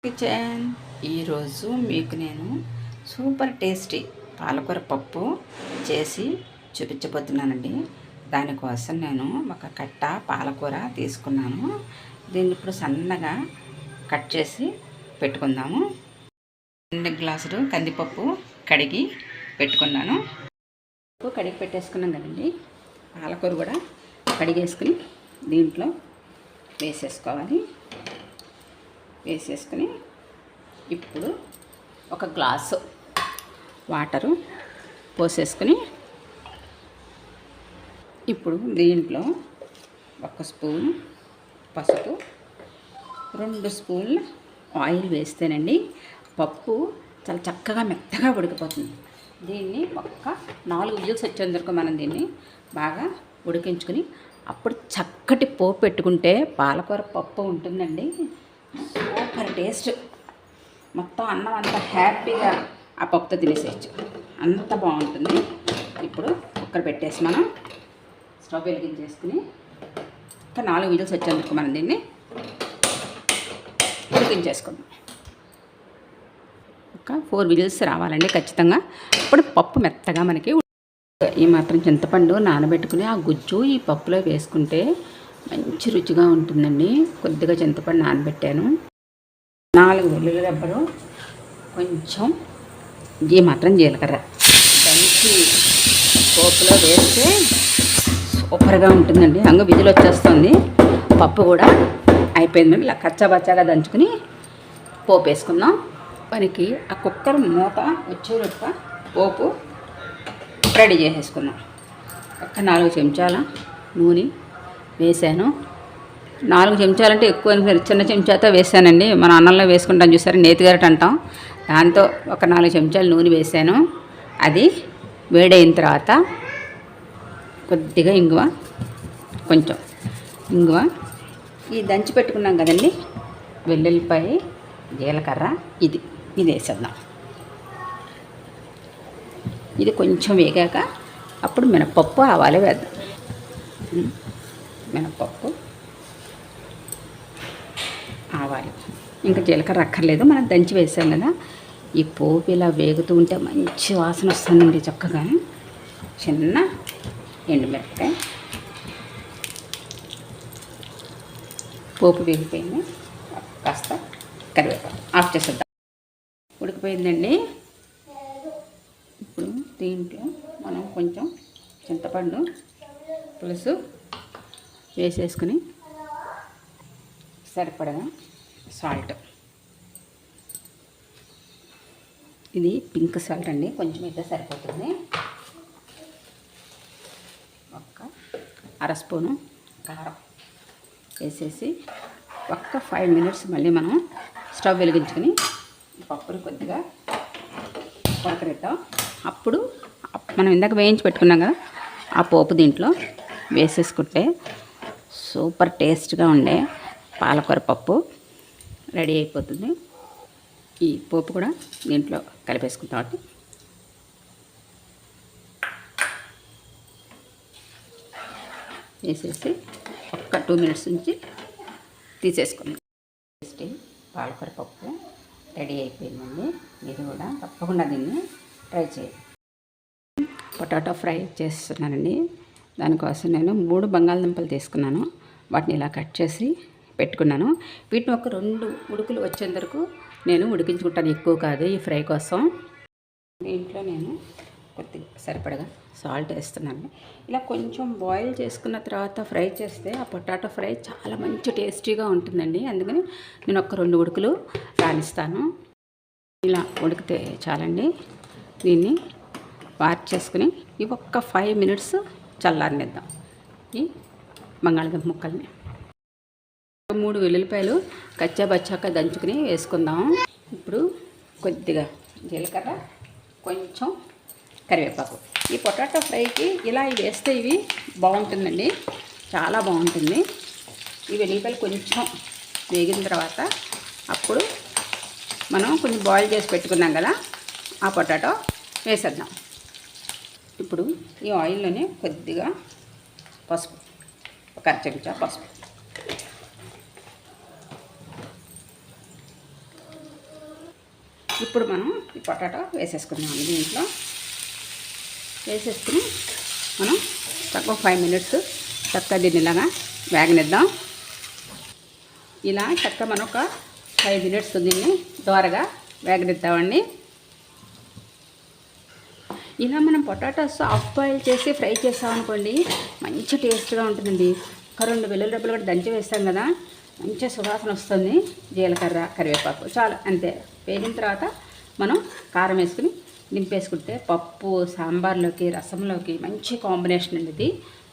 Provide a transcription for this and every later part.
Kitchen ఈరోజు మీకు నేను సూపర్ టేస్టీ పాలకూర పప్పు చేసి చూపించబోతున్నానండి. దానికోసం నేను ఒక కట్ట పాలకూర తీసుకున్నాను. దీన్ని ఇప్పుడు సన్నగా కట్ చేసి పెట్టుకుందాము. 2 గ్లాసులు కందిపప్పు కడిగి పెట్టుకున్నాను. కడిగి పెట్టేసుకున్నాం కదండి. పాలకూర కూడా కడిగేసుకుని దీంట్లో వేసేసుకోవాలి. వేసేసుకుని ఇప్పుడు ఒక గ్లాసు వాటరు పోసేసుకుని ఇప్పుడు దీంట్లో 1 స్పూన్ పసుపు, 2 స్పూన్ల ఆయిల్ వేస్తేనండి పప్పు చాలా చక్కగా మెత్తగా ఉడికిపోతుంది. దీన్ని ఒక్క 4 విజిల్స్ వచ్చేంత వరకు మనం దీన్ని బాగా ఉడికించుకుని అప్పుడు చక్కటి పోపు పెట్టుకుంటే పాలకూర పప్పు ఉంటుందండి. Super taste. మొత్తం అన్నం అంతా హ్యాపీగా ఆ పప్పుతో తినేసేయచ్చు, అంత బాగుంటుంది. ఇప్పుడు కుక్కర్ పెట్టేసి మనం స్టవ్ వెలిగించేసుకుని ఒక 4 విజిల్స్ వచ్చేందుకు మనం దీన్ని ఉడికించేసుకుందాం. ఒక 4 విజిల్స్ రావాలండి ఖచ్చితంగా. ఇప్పుడు పప్పు మెత్తగా మనకి ఈ మాత్రం చింతపండు నానబెట్టుకుని ఆ గుజ్జు ఈ పప్పులో వేసుకుంటే మంచి రుచిగా ఉంటుందండి. కొద్దిగా చింతపండు నానబెట్టాను. 4 వెల్లుల్లి రెబ్బలు, కొంచెం ఈ మాత్రం జీలకర్ర దంచి పోపులో వేస్తే సూపర్గా ఉంటుందండి. అంగ విజిల్ వచ్చేస్తుంది. పప్పు కూడా అయిపోయింది. ఇలా కచ్చాబచ్చాగా దంచుకుని పోపు వేసుకుందాం. మనకి ఆ కుక్కర్ మూత వచ్చేటట్టు పోపు రెడీ చేసేసుకుందాం. ఒక 4 చెంచాల నూనె వేసాను. 4 చెంచాలంటే ఎక్కువ, చిన్న చెంచాతో వేసానండి. మన అన్నంలో వేసుకుంటాం చూసారు, నేతిగరట అంటాం. దాంతో ఒక 4 చెంచాలు నూనె వేసాను. అది వేడైన తర్వాత కొద్దిగా ఇంగువ, కొంచెం ఇంగువ, ఈ దంచి పెట్టుకున్నాం కదండి వెల్లుల్లిపాయ, జీలకర్ర, ఇది వేసేద్దాం. ఇది కొంచెం వేగాక అప్పుడు మినపప్పు, ఆవాలు వేద్దాం. మినపప్పు, ఆవాలు, ఇంకా జీలకర్ర అక్కర్లేదు, మనం దంచి వేసాం కదా. ఈ పోపు ఇలా వేగుతూ ఉంటే మంచి వాసన వస్తుందండి చక్కగా. చిన్న ఎండుమిరపకాయ, పోపు వేగిపోయింది. కాస్త కరివేపాకు ఆఫ్ చేసేద్దాం. ఉడికిపోయిందండి. ఇప్పుడు దీంట్లో మనం కొంచెం చింతపండు పులుసు వేసేసుకుని సరిపడగా సాల్ట్, ఇది పింక్ సాల్ట్ అండి, కొంచెం అయితే సరిపోతుంది. ఒక 1/2 స్పూను కారం వేసేసి ఒక్క 5 మినిట్స్ మళ్ళీ మనం స్టవ్ వెలిగించుకొని పప్పుని కొద్దిగా ఉడకనిద్దాం. అప్పుడు మనం ఇందాక వేయించి పెట్టుకున్నాం కదా, ఆ పోపు దీంట్లో వేసేసుకుంటే సూపర్ టేస్ట్గా ఉండే పాలకూర పప్పు రెడీ అయిపోతుంది. ఈ పోపు కూడా దీంట్లో కలిపేసుకుంటాం. వేసేసి ఒక్క 2 మినిట్స్ నుంచి తీసేసుకుందాం. టేస్టీ పాలకూర పప్పు రెడీ అయిపోయిందండి. మీరు కూడా తప్పకుండా దీన్ని ట్రై చేయండి. పొటాటో ఫ్రై చేస్తున్నానండి. దానికోసం నేను 3 బంగాళదుంపలు తీసుకున్నాను. వాటిని ఇలా కట్ చేసి పెట్టుకున్నాను. వీటిని ఒక 2 ఉడుకులు వచ్చేంత వరకు నేను ఉడికించుకుంటాను, ఎక్కువ కాదు ఈ ఫ్రై కోసం. దీంట్లో నేను కొద్దిగా సరిపడగా సాల్ట్ వేస్తున్నాను. ఇలా కొంచెం బాయిల్ చేసుకున్న తర్వాత ఫ్రై చేస్తే ఆ పొటాటో ఫ్రై చాలా మంచి టేస్టీగా ఉంటుందండి. అందుకని నేను ఒక 2 ఉడుకులు రాణిస్తాను. ఇలా ఉడికితే చాలండి. దీన్ని వాష్ చేసుకుని ఇవి ఒక్క 5 మినిట్స్ చల్లారనిద్దాం. ఈ బంగాళదుంప ముక్కల్ని 3 వెల్లుల్లిపాయలు కచ్చాబచ్చాక దంచుకుని వేసుకుందాం. ఇప్పుడు కొద్దిగా జీలకర్ర, కొంచెం కరివేపాకు. ఈ పొటాటో ఫ్రైకి ఇలా వేస్తే ఇవి బాగుంటుందండి, చాలా బాగుంటుంది. ఈ వెల్లుల్లిపాయలు కొంచెం వేగిన తర్వాత అప్పుడు మనం కొంచెం బాయిల్ చేసి పెట్టుకున్నాం కదా, ఆ పొటాటో వేసేద్దాం. ఇప్పుడు ఈ ఆయిల్లోనే కొద్దిగా పసుపు, ఒక 1/2 చెంచా పసుపు, ఇప్పుడు మనం ఈ పొటాటో వేసేసుకుందాం దీంట్లో. వేసేసుకుని మనం చక్కగా 5 మినిట్స్ చక్కగా దీన్ని ఇలాగా వేగనిద్దాం. ఇలా చక్కగా మనం ఒక 5 మినిట్స్ దీన్ని దోరగా వేగనిద్దామండి. ఇలా మనం పొటాటోస్ హాఫ్ బాయిల్ చేసి ఫ్రై చేసామనుకోండి, మంచి టేస్ట్గా ఉంటుందండి. ఒక 2 వెల్లుల్లి రెబ్బలు కూడా దంచి వేస్తాం కదా, మంచి సువాసన వస్తుంది. జీలకర్ర, కరివేపాకు చాలు, అంతే. వేగిన తర్వాత మనం కారం వేసుకుని దింపేసుకుంటే పప్పు, సాంబార్లోకి, రసంలోకి మంచి కాంబినేషన్ అండి. ఇది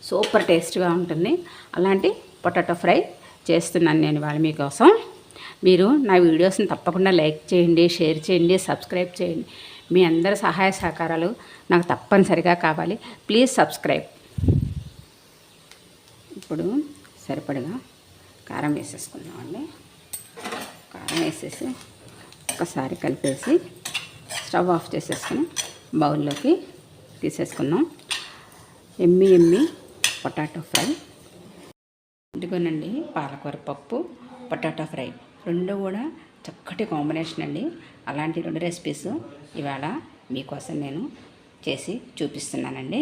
సూపర్ టేస్ట్గా ఉంటుంది. అలాంటి పొటాటో ఫ్రై చేస్తున్నాను నేను ఇవాళ మీకోసం. మీరు నా వీడియోస్ని తప్పకుండా లైక్ చేయండి, షేర్ చేయండి, సబ్స్క్రైబ్ చేయండి. మీ అందరి సహాయ సహకారాలు నాకు తప్పనిసరిగా కావాలి. Please subscribe. ఇప్పుడు సరిపడగా కారం వేసేసుకుందామండి. కారం వేసేసి ఒకసారి కలిపేసి స్టవ్ ఆఫ్ చేసేసుకుని బౌల్లోకి తీసేసుకుందాం. ఎమ్మి పొటాటో ఫ్రై. ఇదిగోనండి పాలకూర పప్పు, పొటాటో ఫ్రై రెండు కూడా చక్కటి కాంబినేషన్ అండి. అలాంటి 2 రెసిపీస్ ఇవాళ మీకోసం నేను చేసి చూపిస్తున్నానండి.